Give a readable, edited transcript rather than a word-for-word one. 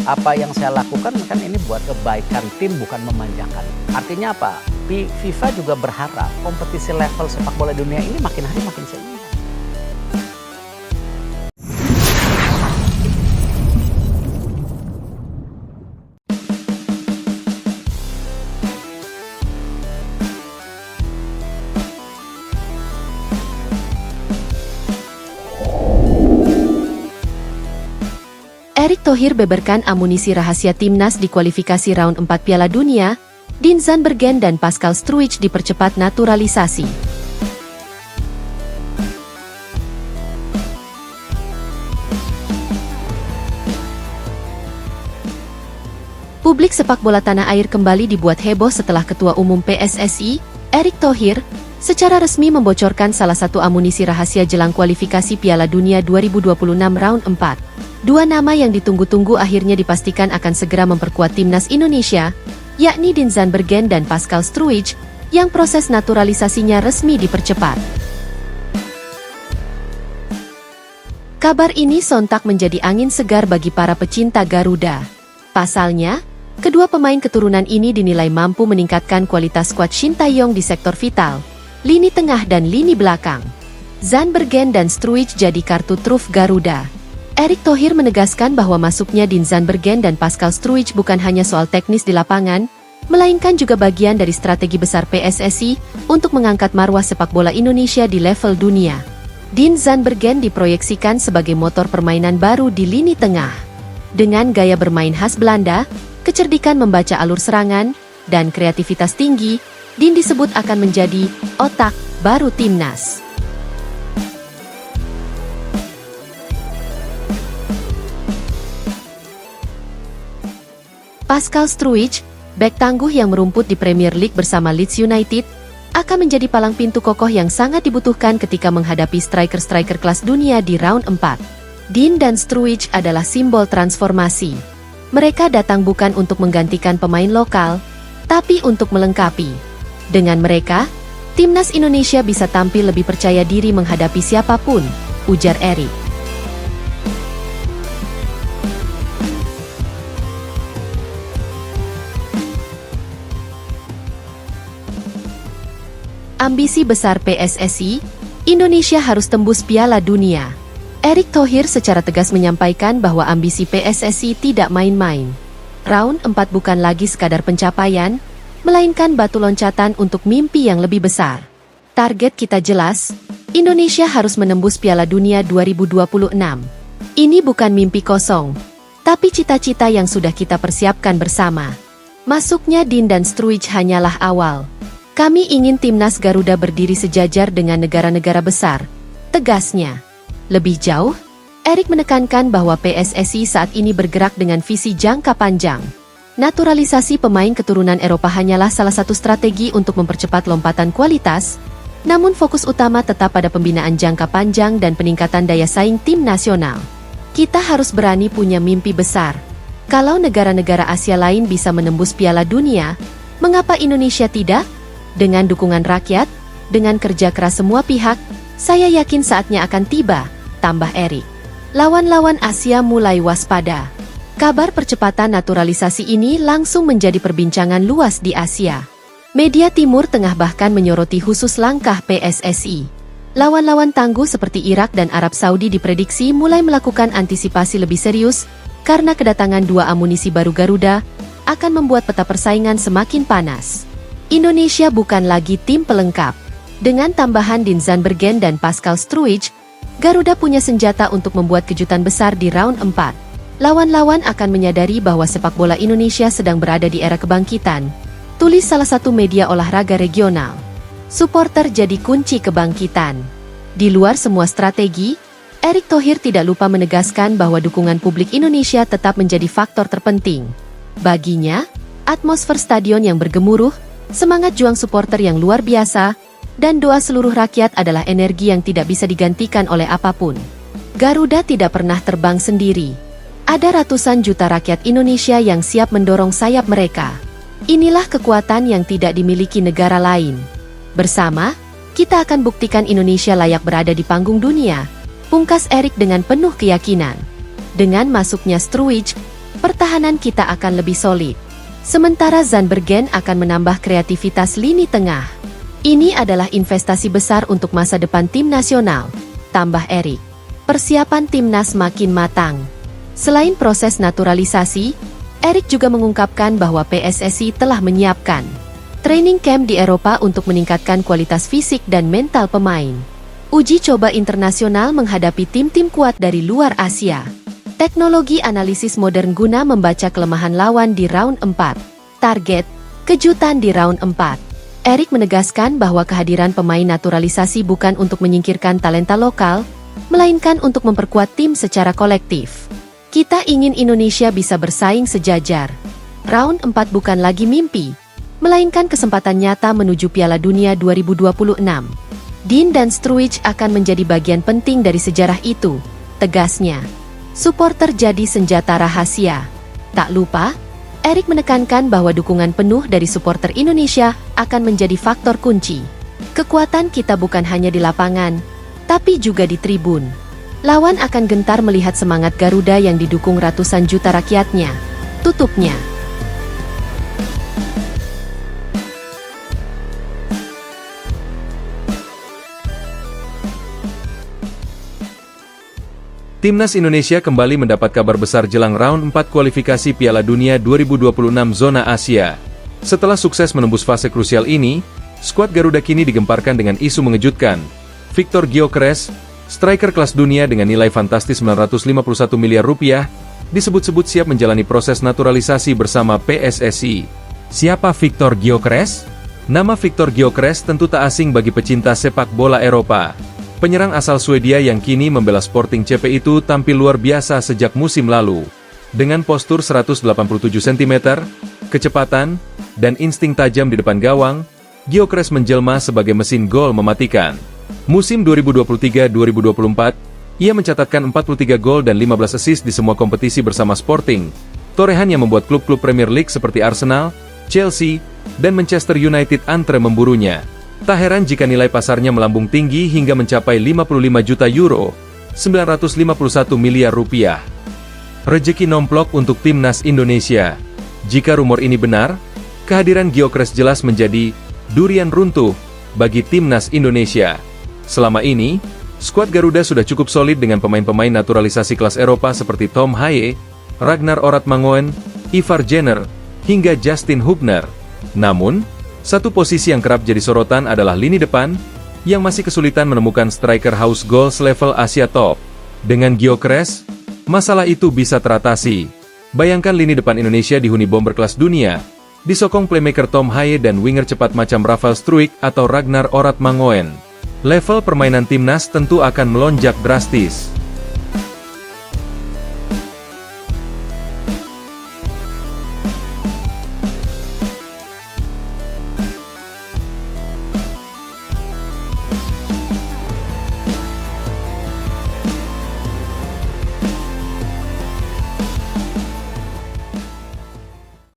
Apa yang saya lakukan kan ini buat kebaikan tim, bukan memanjakan. Artinya apa? FIFA juga berharap kompetisi level sepak bola dunia ini makin hari makin seimbang. Erick Thohir beberkan amunisi rahasia timnas di kualifikasi round 4 Piala Dunia, Dean Zandbergen dan Pascal Struijk dipercepat naturalisasi. Publik sepak bola tanah air kembali dibuat heboh setelah Ketua Umum PSSI, Erick Thohir, secara resmi membocorkan salah satu amunisi rahasia jelang kualifikasi Piala Dunia 2026 round 4. Dua nama yang ditunggu-tunggu akhirnya dipastikan akan segera memperkuat timnas Indonesia, yakni Dean Zandbergen dan Pascal Struijk, yang proses naturalisasinya resmi dipercepat. Kabar ini sontak menjadi angin segar bagi para pecinta Garuda. Pasalnya, kedua pemain keturunan ini dinilai mampu meningkatkan kualitas skuad Shin Tae-yong di sektor vital, lini tengah dan lini belakang. Zandbergen dan Struijk jadi kartu truf Garuda. Erick Thohir menegaskan bahwa masuknya Dean Zandbergen dan Pascal Struijk bukan hanya soal teknis di lapangan, melainkan juga bagian dari strategi besar PSSI untuk mengangkat marwah sepak bola Indonesia di level dunia. Dean Zandbergen diproyeksikan sebagai motor permainan baru di lini tengah. Dengan gaya bermain khas Belanda, kecerdikan membaca alur serangan, dan kreativitas tinggi, Dean disebut akan menjadi otak baru timnas. Pascal Struijk, bek tangguh yang merumput di Premier League bersama Leeds United, akan menjadi palang pintu kokoh yang sangat dibutuhkan ketika menghadapi striker-striker kelas dunia di round 4. Dean dan Struijk adalah simbol transformasi. Mereka datang bukan untuk menggantikan pemain lokal, tapi untuk melengkapi. Dengan mereka, timnas Indonesia bisa tampil lebih percaya diri menghadapi siapapun, ujar Erick. Ambisi besar PSSI, Indonesia harus tembus Piala Dunia. Erick Thohir secara tegas menyampaikan bahwa ambisi PSSI tidak main-main. Round 4 bukan lagi sekadar pencapaian, melainkan batu loncatan untuk mimpi yang lebih besar. Target kita jelas, Indonesia harus menembus Piala Dunia 2026. Ini bukan mimpi kosong, tapi cita-cita yang sudah kita persiapkan bersama. Masuknya Dean dan Struijk hanyalah awal. Kami ingin timnas Garuda berdiri sejajar dengan negara-negara besar, tegasnya. Lebih jauh, Erick menekankan bahwa PSSI saat ini bergerak dengan visi jangka panjang. Naturalisasi pemain keturunan Eropa hanyalah salah satu strategi untuk mempercepat lompatan kualitas, namun fokus utama tetap pada pembinaan jangka panjang dan peningkatan daya saing tim nasional. Kita harus berani punya mimpi besar. Kalau negara-negara Asia lain bisa menembus Piala Dunia, mengapa Indonesia tidak? Dengan dukungan rakyat, dengan kerja keras semua pihak, saya yakin saatnya akan tiba, tambah Erick. Lawan-lawan Asia mulai waspada. Kabar percepatan naturalisasi ini langsung menjadi perbincangan luas di Asia. Media Timur Tengah bahkan menyoroti khusus langkah PSSI. Lawan-lawan tangguh seperti Irak dan Arab Saudi diprediksi mulai melakukan antisipasi lebih serius, karena kedatangan dua amunisi baru Garuda akan membuat peta persaingan semakin panas. Indonesia bukan lagi tim pelengkap. Dengan tambahan Dean Zandbergen dan Pascal Struijk, Garuda punya senjata untuk membuat kejutan besar di round 4. Lawan-lawan akan menyadari bahwa sepak bola Indonesia sedang berada di era kebangkitan, tulis salah satu media olahraga regional. Supporter jadi kunci kebangkitan. Di luar semua strategi, Erick Thohir tidak lupa menegaskan bahwa dukungan publik Indonesia tetap menjadi faktor terpenting. Baginya, atmosfer stadion yang bergemuruh, semangat juang supporter yang luar biasa, dan doa seluruh rakyat adalah energi yang tidak bisa digantikan oleh apapun. Garuda tidak pernah terbang sendiri. Ada ratusan juta rakyat Indonesia yang siap mendorong sayap mereka. Inilah kekuatan yang tidak dimiliki negara lain. Bersama, kita akan buktikan Indonesia layak berada di panggung dunia, pungkas Erick dengan penuh keyakinan. Dengan masuknya Struijk, pertahanan kita akan lebih solid. Sementara Zandbergen akan menambah kreativitas lini tengah. Ini adalah investasi besar untuk masa depan tim nasional, tambah Erik. Persiapan timnas makin matang. Selain proses naturalisasi, Erik juga mengungkapkan bahwa PSSI telah menyiapkan training camp di Eropa untuk meningkatkan kualitas fisik dan mental pemain. Uji coba internasional menghadapi tim-tim kuat dari luar Asia. Teknologi analisis modern guna membaca kelemahan lawan di round 4. Target, kejutan di round 4. Erik menegaskan bahwa kehadiran pemain naturalisasi bukan untuk menyingkirkan talenta lokal, melainkan untuk memperkuat tim secara kolektif. Kita ingin Indonesia bisa bersaing sejajar. Round 4 bukan lagi mimpi, melainkan kesempatan nyata menuju Piala Dunia 2026. Dean dan Struijk akan menjadi bagian penting dari sejarah itu, tegasnya. Supporter jadi senjata rahasia. Tak lupa, Erik menekankan bahwa dukungan penuh dari supporter Indonesia akan menjadi faktor kunci. Kekuatan kita bukan hanya di lapangan, tapi juga di tribun. Lawan akan gentar melihat semangat Garuda yang didukung ratusan juta rakyatnya. Tutupnya. Timnas Indonesia kembali mendapat kabar besar jelang round 4 kualifikasi Piala Dunia 2026 zona Asia. Setelah sukses menembus fase krusial ini, skuad Garuda kini digemparkan dengan isu mengejutkan. Victor Gyökeres, striker kelas dunia dengan nilai fantastis 951 miliar rupiah, disebut-sebut siap menjalani proses naturalisasi bersama PSSI. Siapa Victor Gyökeres? Nama Victor Gyökeres tentu tak asing bagi pecinta sepak bola Eropa. Penyerang asal Swedia yang kini membela Sporting CP itu tampil luar biasa sejak musim lalu. Dengan postur 187 cm, kecepatan, dan insting tajam di depan gawang, Gyökeres menjelma sebagai mesin gol mematikan. Musim 2023-2024, ia mencatatkan 43 gol dan 15 assist di semua kompetisi bersama Sporting. Torehan yang membuat klub-klub Premier League seperti Arsenal, Chelsea, dan Manchester United antre memburunya. Tak heran jika nilai pasarnya melambung tinggi hingga mencapai 55 juta euro, 951 miliar rupiah. Rejeki nomplok untuk timnas Indonesia. Jika rumor ini benar, kehadiran Gyökeres jelas menjadi durian runtuh bagi timnas Indonesia. Selama ini, skuad Garuda sudah cukup solid dengan pemain-pemain naturalisasi kelas Eropa seperti Tom Haye, Ragnar Oratmangoen, Ivar Jenner, hingga Justin Hubner. Namun, satu posisi yang kerap jadi sorotan adalah lini depan, yang masih kesulitan menemukan striker house goals level Asia top. Dengan Gyökeres, masalah itu bisa teratasi. Bayangkan lini depan Indonesia dihuni bomber kelas dunia, disokong playmaker Tom Haye dan winger cepat macam Rafael Struijk atau Ragnar Oratmangoen. Level permainan timnas tentu akan melonjak drastis.